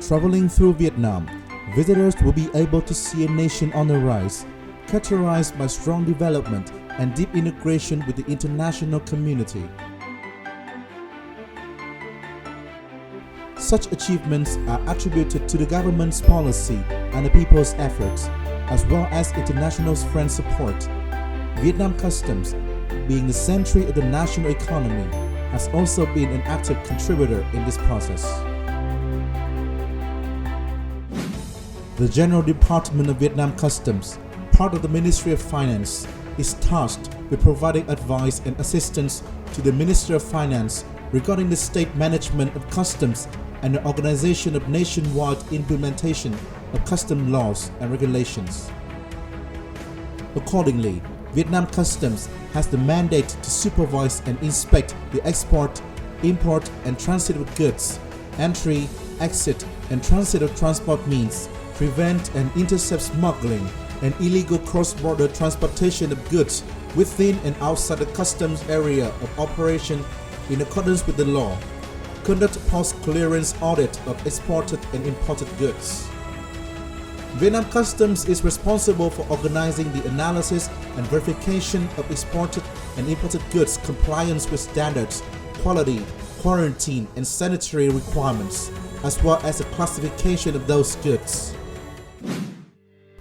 Traveling through Vietnam, visitors will be able to see a nation on the rise, characterized by strong development and deep integration with the international community. Such achievements are attributed to the government's policy and the people's efforts, as well as international friend support. Vietnam Customs, being the century of the national economy, has also been an active contributor in this process. The General Department of Vietnam Customs, part of the Ministry of Finance, is tasked with providing advice and assistance to the Ministry of Finance regarding the state management of customs and the organization of nationwide implementation of custom laws and regulations. Accordingly, Vietnam Customs has the mandate to supervise and inspect the export, import and transit of goods, entry, exit and transit of transport means, prevent and intercept smuggling and illegal cross-border transportation of goods within and outside the customs area of operation in accordance with the law, conduct post-clearance audit of exported and imported goods. Vietnam Customs is responsible for organizing the analysis and verification of exported and imported goods compliance with standards, quality, quarantine and sanitary requirements, as well as the classification of those goods.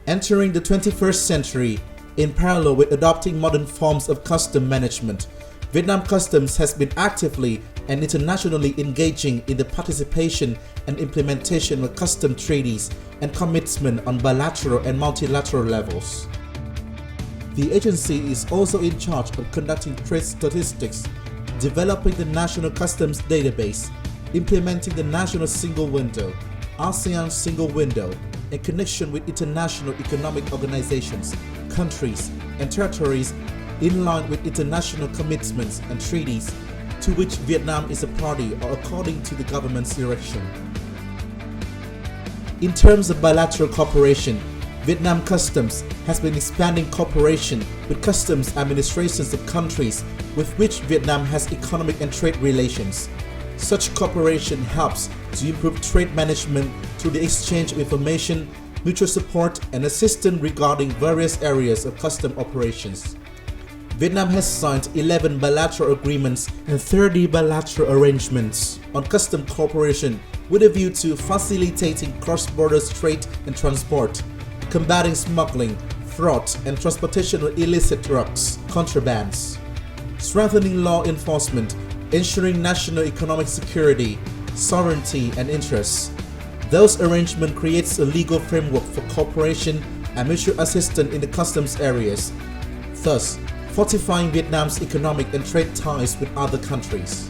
Entering the 21st century, in parallel with adopting modern forms of custom management, Vietnam Customs has been actively and internationally engaging in the participation and implementation of custom treaties and commitments on bilateral and multilateral levels. The agency is also in charge of conducting trade statistics, developing the National Customs Database, implementing the National Single Window, ASEAN Single Window, in connection with international economic organizations, countries, and territories in line with international commitments and treaties to which Vietnam is a party or according to the government's direction. In terms of bilateral cooperation, Vietnam Customs has been expanding cooperation with customs administrations of countries with which Vietnam has economic and trade relations. Such cooperation helps to improve trade management through the exchange of information, mutual support, and assistance regarding various areas of custom operations. Vietnam has signed 11 bilateral agreements and 30 bilateral arrangements on custom cooperation with a view to facilitating cross-border trade and transport, combating smuggling, fraud, and transportation of illicit drugs, contrabands, strengthening law enforcement, ensuring national economic security, sovereignty, and interests. Those arrangements create a legal framework for cooperation and mutual assistance in the customs areas, thus fortifying Vietnam's economic and trade ties with other countries.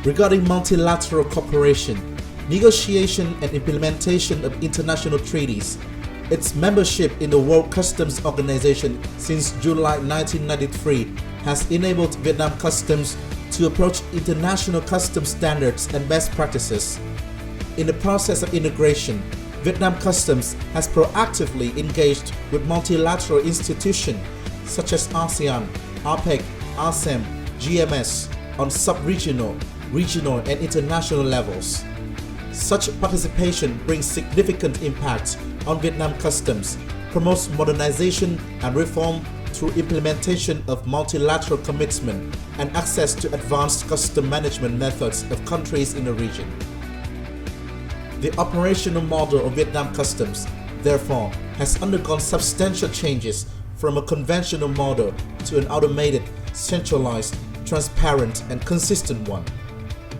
Regarding multilateral cooperation, negotiation and implementation of international treaties, its membership in the World Customs Organization since July 1993 has enabled Vietnam Customs to approach international customs standards and best practices. In the process of integration, Vietnam Customs has proactively engaged with multilateral institutions such as ASEAN, APEC, ASEM, GMS on sub-regional, regional and international levels. Such participation brings significant impact on Vietnam Customs, promotes modernization and reform through implementation of multilateral commitment and access to advanced custom management methods of countries in the region. The operational model of Vietnam Customs, therefore, has undergone substantial changes from a conventional model to an automated, centralized, transparent, and consistent one.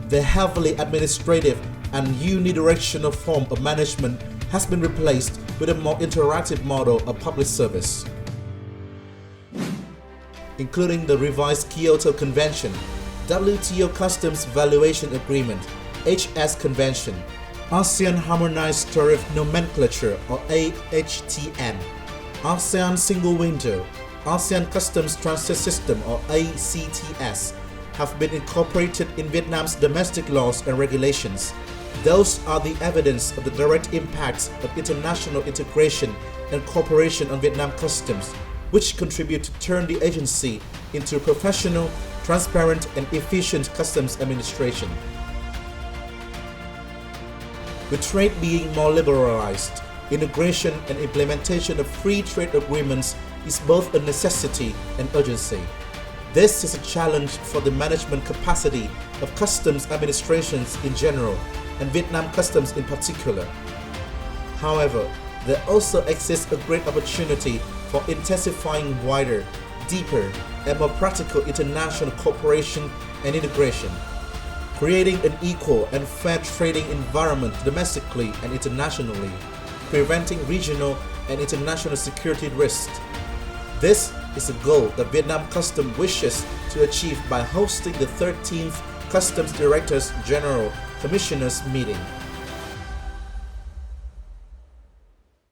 The heavily administrative and unidirectional form of management has been replaced with a more interactive model of public service, including the revised Kyoto Convention, WTO Customs Valuation Agreement, HS Convention, ASEAN Harmonized Tariff Nomenclature or AHTN, ASEAN Single Window, ASEAN Customs Transit System or ACTS have been incorporated in Vietnam's domestic laws and regulations. Those are the evidence of the direct impact of international integration and cooperation on Vietnam Customs, which contribute to turn the agency into a professional, transparent, and efficient customs administration. With trade being more liberalized, integration and implementation of free trade agreements is both a necessity and urgency. This is a challenge for the management capacity of customs administrations in general and Vietnam Customs in particular. However, there also exists a great opportunity for intensifying wider, deeper, and more practical international cooperation and integration, creating an equal and fair trading environment domestically and internationally, preventing regional and international security risks. This is a goal that Vietnam Customs wishes to achieve by hosting the 13th Customs Directors General Commissioners meeting.